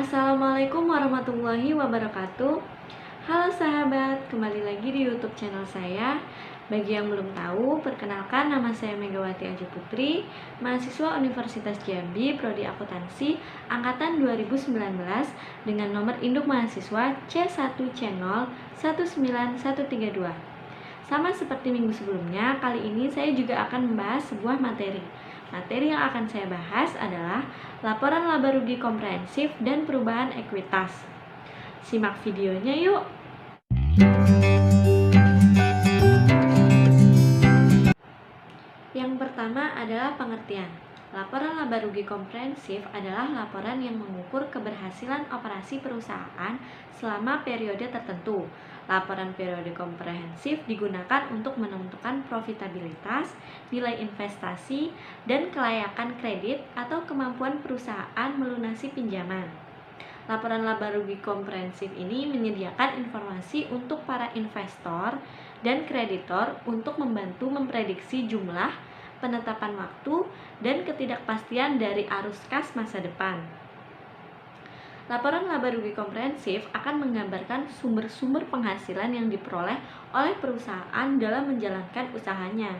Assalamualaikum warahmatullahi wabarakatuh. Halo sahabat, kembali lagi di YouTube channel saya. Bagi yang belum tahu, perkenalkan nama saya Megawati Aji Putri, mahasiswa Universitas Jambi, Prodi Akuntansi angkatan 2019 dengan nomor induk mahasiswa C1C0 19132. Sama seperti minggu sebelumnya, kali ini saya juga akan membahas sebuah materi. Materi yang akan saya bahas adalah laporan laba rugi komprehensif dan perubahan ekuitas. Simak videonya yuk. Yang pertama adalah pengertian. Laporan laba rugi komprehensif adalah laporan yang mengukur keberhasilan operasi perusahaan selama periode tertentu. Laporan periode komprehensif digunakan untuk menentukan profitabilitas, nilai investasi, dan kelayakan kredit atau kemampuan perusahaan melunasi pinjaman. Laporan laba rugi komprehensif ini menyediakan informasi untuk para investor dan kreditor untuk membantu memprediksi jumlah, penetapan waktu, dan ketidakpastian dari arus kas masa depan. Laporan laba rugi komprehensif akan menggambarkan sumber-sumber penghasilan yang diperoleh oleh perusahaan dalam menjalankan usahanya,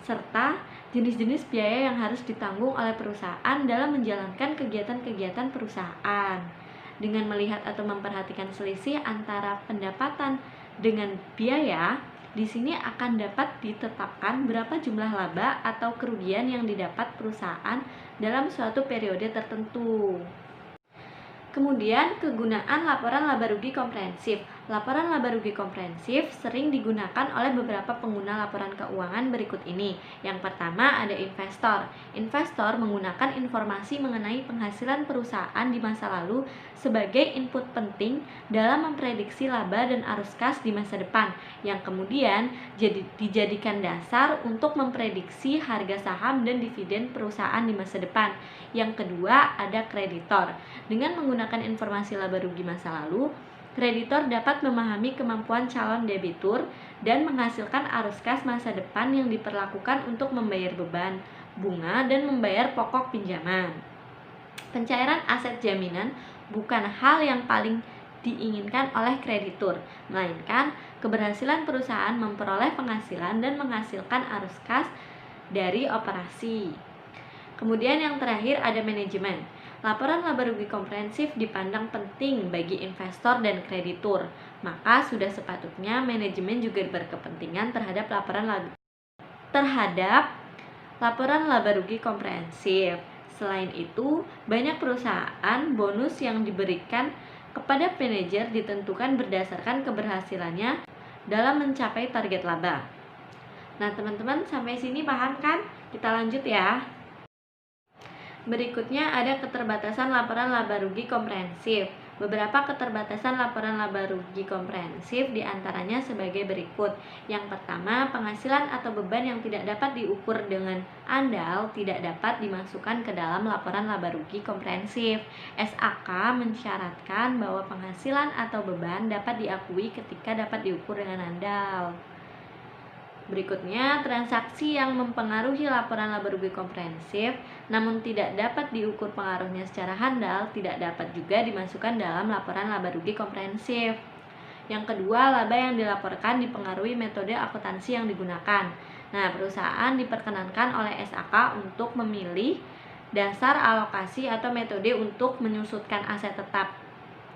serta jenis-jenis biaya yang harus ditanggung oleh perusahaan dalam menjalankan kegiatan-kegiatan perusahaan. Dengan melihat atau memperhatikan selisih antara pendapatan dengan biaya, di sini akan dapat ditetapkan berapa jumlah laba atau kerugian yang didapat perusahaan dalam suatu periode tertentu. Kemudian, kegunaan laporan laba rugi komprehensif. Laporan laba rugi komprehensif sering digunakan oleh beberapa pengguna laporan keuangan berikut ini. Yang pertama ada investor. Investor menggunakan informasi mengenai penghasilan perusahaan di masa lalu sebagai input penting dalam memprediksi laba dan arus kas di masa depan, yang kemudian dijadikan dasar untuk memprediksi harga saham dan dividen perusahaan di masa depan. Yang kedua ada kreditor. Dengan menggunakan informasi laba rugi masa lalu, kreditor dapat memahami kemampuan calon debitur dan menghasilkan arus kas masa depan yang diperlakukan untuk membayar beban bunga dan membayar pokok pinjaman. Pencairan aset jaminan bukan hal yang paling diinginkan oleh kreditur, melainkan keberhasilan perusahaan memperoleh penghasilan dan menghasilkan arus kas dari operasi. Kemudian yang terakhir ada manajemen. Laporan laba rugi komprehensif dipandang penting bagi investor dan kreditur, maka sudah sepatutnya manajemen juga berkepentingan terhadap laporan laba rugi komprehensif. Selain itu, banyak perusahaan bonus yang diberikan kepada manajer ditentukan berdasarkan keberhasilannya dalam mencapai target laba. Nah, teman-teman, sampai sini paham kan? Kita lanjut ya. Berikutnya ada keterbatasan laporan laba rugi komprehensif. Beberapa keterbatasan laporan laba rugi komprehensif diantaranya sebagai berikut. Yang pertama, penghasilan atau beban yang tidak dapat diukur dengan andal tidak dapat dimasukkan ke dalam laporan laba rugi komprehensif. SAK mensyaratkan bahwa penghasilan atau beban dapat diakui ketika dapat diukur dengan andal. Berikutnya, transaksi yang mempengaruhi laporan laba rugi komprehensif namun tidak dapat diukur pengaruhnya secara handal tidak dapat juga dimasukkan dalam laporan laba rugi komprehensif. Yang kedua, laba yang dilaporkan dipengaruhi metode akuntansi yang digunakan. Nah, perusahaan diperkenankan oleh SAK untuk memilih dasar alokasi atau metode untuk menyusutkan aset tetap.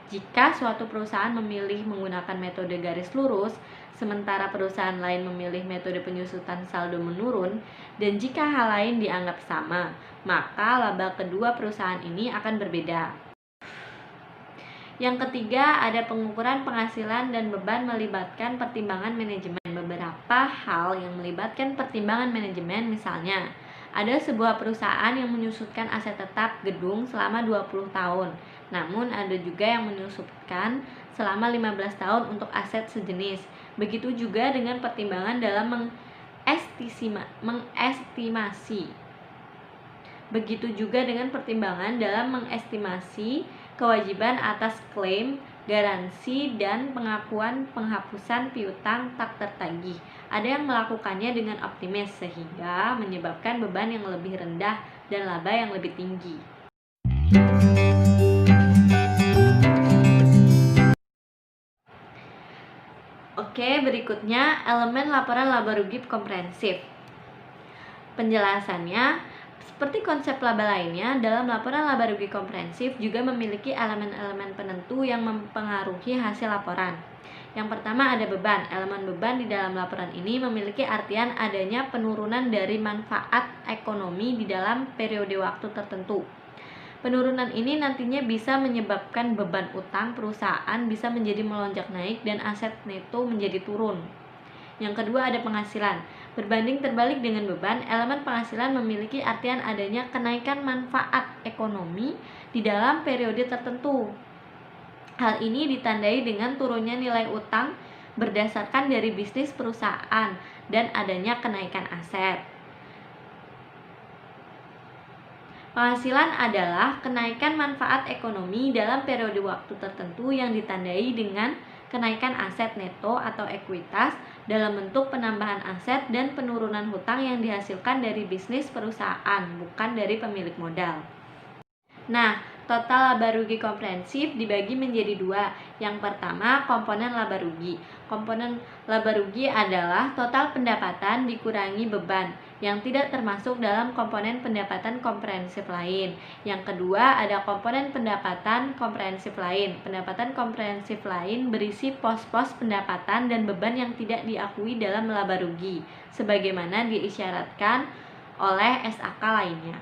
Jika suatu perusahaan memilih menggunakan metode garis lurus, sementara perusahaan lain memilih metode penyusutan saldo menurun, dan jika hal lain dianggap sama, maka laba kedua perusahaan ini akan berbeda. Yang ketiga, ada pengukuran penghasilan dan beban melibatkan pertimbangan manajemen. Beberapa hal yang melibatkan pertimbangan manajemen, misalnya ada sebuah perusahaan yang menyusutkan aset tetap gedung selama 20 tahun. Namun ada juga yang menyusutkan selama 15 tahun untuk aset sejenis. Begitu juga dengan pertimbangan dalam mengestimasi kewajiban atas klaim, garansi, dan penghapusan piutang tak tertagih. Ada yang melakukannya dengan optimis sehingga menyebabkan beban yang lebih rendah dan laba yang lebih tinggi. Oke, berikutnya elemen laporan laba rugi komprehensif. Penjelasannya, seperti konsep laba lainnya, dalam laporan laba rugi komprehensif juga memiliki elemen-elemen penentu yang mempengaruhi hasil laporan. Yang pertama ada beban. Elemen beban di dalam laporan ini memiliki artian adanya penurunan dari manfaat ekonomi di dalam periode waktu tertentu. Penurunan ini nantinya bisa menyebabkan beban utang perusahaan bisa menjadi melonjak naik dan aset neto menjadi turun. Yang kedua ada penghasilan. Berbanding terbalik dengan beban, elemen penghasilan memiliki artian adanya kenaikan manfaat ekonomi di dalam periode tertentu. Hal ini ditandai dengan turunnya nilai utang berdasarkan dari bisnis perusahaan dan adanya kenaikan aset. Penghasilan adalah kenaikan manfaat ekonomi dalam periode waktu tertentu yang ditandai dengan kenaikan aset neto atau ekuitas dalam bentuk penambahan aset dan penurunan hutang yang dihasilkan dari bisnis perusahaan, bukan dari pemilik modal. Nah, total laba rugi komprehensif dibagi menjadi dua. Yang pertama, komponen laba rugi. Komponen laba rugi adalah total pendapatan dikurangi beban, yang tidak termasuk dalam komponen pendapatan komprehensif lain. Yang kedua, ada komponen pendapatan komprehensif lain. Pendapatan komprehensif lain berisi pos-pos pendapatan dan beban yang tidak diakui dalam laba rugi, sebagaimana diisyaratkan oleh SAK lainnya.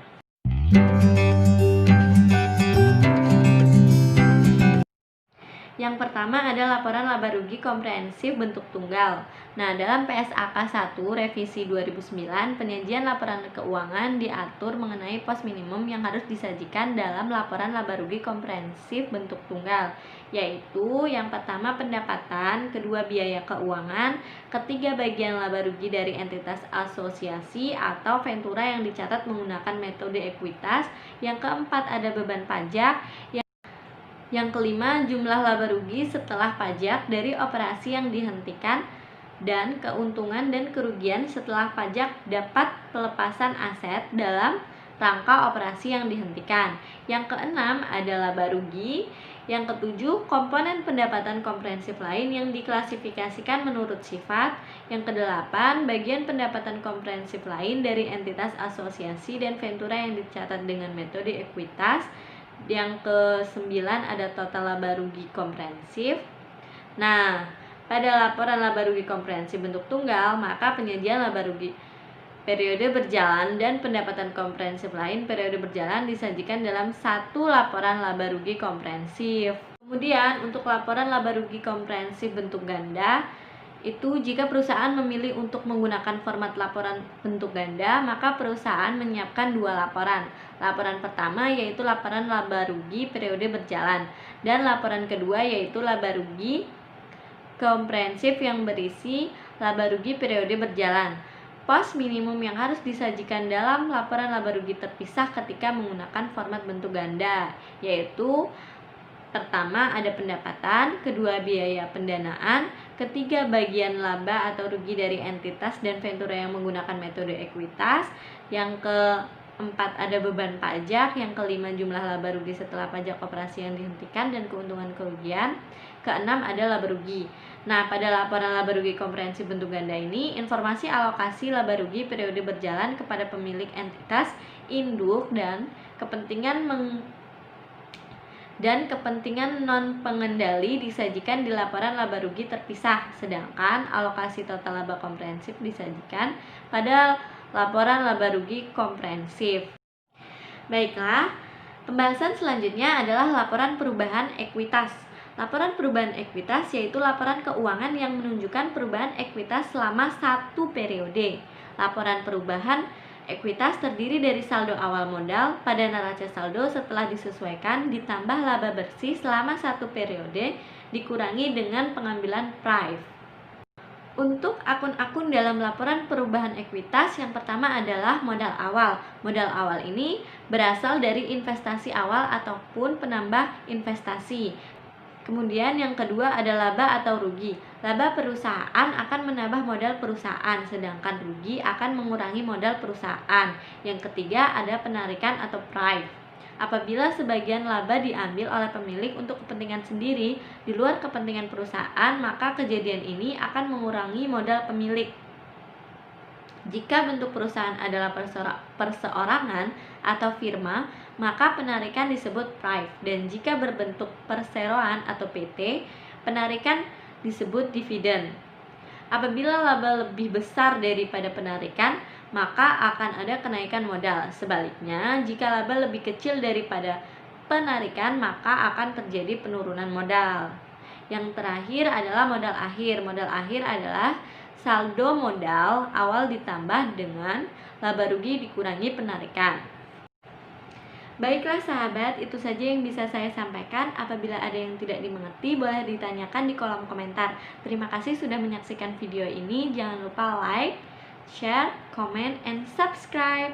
Yang pertama ada laporan laba rugi komprehensif bentuk tunggal. Nah, dalam PSAK 1 revisi 2009, penyajian laporan keuangan diatur mengenai pos minimum yang harus disajikan dalam laporan laba rugi komprehensif bentuk tunggal, yaitu yang pertama pendapatan, kedua biaya keuangan, ketiga bagian laba rugi dari entitas asosiasi atau ventura yang dicatat menggunakan metode ekuitas, yang keempat ada beban pajak, yang kelima, jumlah laba rugi setelah pajak dari operasi yang dihentikan dan keuntungan dan kerugian setelah pajak dapat pelepasan aset dalam rangka operasi yang dihentikan. Yang keenam, ada laba rugi. Yang ketujuh, komponen pendapatan komprehensif lain yang diklasifikasikan menurut sifat. Yang kedelapan, bagian pendapatan komprehensif lain dari entitas asosiasi dan ventura yang dicatat dengan metode ekuitas. Yang ke-9 ada total laba rugi komprehensif. Nah, pada laporan laba rugi komprehensif bentuk tunggal, maka penyajian laba rugi periode berjalan dan pendapatan komprehensif lain periode berjalan disajikan dalam satu laporan laba rugi komprehensif. Kemudian untuk laporan laba rugi komprehensif bentuk ganda, itu jika perusahaan memilih untuk menggunakan format laporan bentuk ganda, maka perusahaan menyiapkan dua laporan. Laporan pertama yaitu laporan laba rugi periode berjalan, dan laporan kedua yaitu laba rugi komprehensif yang berisi laba rugi periode berjalan. Pos minimum yang harus disajikan dalam laporan laba rugi terpisah ketika menggunakan format bentuk ganda, yaitu pertama ada pendapatan, kedua biaya pendanaan, ketiga bagian laba atau rugi dari entitas dan ventura yang menggunakan metode ekuitas, yang keempat ada beban pajak, yang kelima jumlah laba rugi setelah pajak operasi yang dihentikan dan keuntungan kerugian, keenam ada laba rugi. Nah, pada laporan laba rugi komprehensif bentuk ganda ini, informasi alokasi laba rugi periode berjalan kepada pemilik entitas, induk, dan kepentingan non-pengendali disajikan di laporan laba rugi terpisah, sedangkan alokasi total laba komprehensif disajikan pada laporan laba rugi komprehensif. Baiklah, pembahasan selanjutnya adalah laporan perubahan ekuitas. Laporan perubahan ekuitas yaitu laporan keuangan yang menunjukkan perubahan ekuitas selama satu periode. Laporan perubahan ekuitas terdiri dari saldo awal modal pada neraca saldo setelah disesuaikan ditambah laba bersih selama satu periode dikurangi dengan pengambilan prive. Untuk akun-akun dalam laporan perubahan ekuitas, yang pertama adalah modal awal. Modal awal ini berasal dari investasi awal ataupun penambah investasi. Kemudian yang kedua ada laba atau rugi. Laba perusahaan akan menambah modal perusahaan, sedangkan rugi akan mengurangi modal perusahaan. Yang ketiga ada penarikan atau prive. Apabila sebagian laba diambil oleh pemilik untuk kepentingan sendiri di luar kepentingan perusahaan, maka kejadian ini akan mengurangi modal pemilik. Jika bentuk perusahaan adalah perseorangan atau firma, maka penarikan disebut PRIV, dan jika berbentuk perseroan atau PT, penarikan disebut dividen. Apabila laba lebih besar daripada penarikan, maka akan ada kenaikan modal. Sebaliknya, jika laba lebih kecil daripada penarikan, maka akan terjadi penurunan modal. Yang terakhir adalah modal akhir. Modal akhir adalah saldo modal awal ditambah dengan laba rugi dikurangi penarikan. Baiklah sahabat, itu saja yang bisa saya sampaikan. Apabila ada yang tidak dimengerti, boleh ditanyakan di kolom komentar. Terima kasih sudah menyaksikan video ini. Jangan lupa like, share, comment, and subscribe.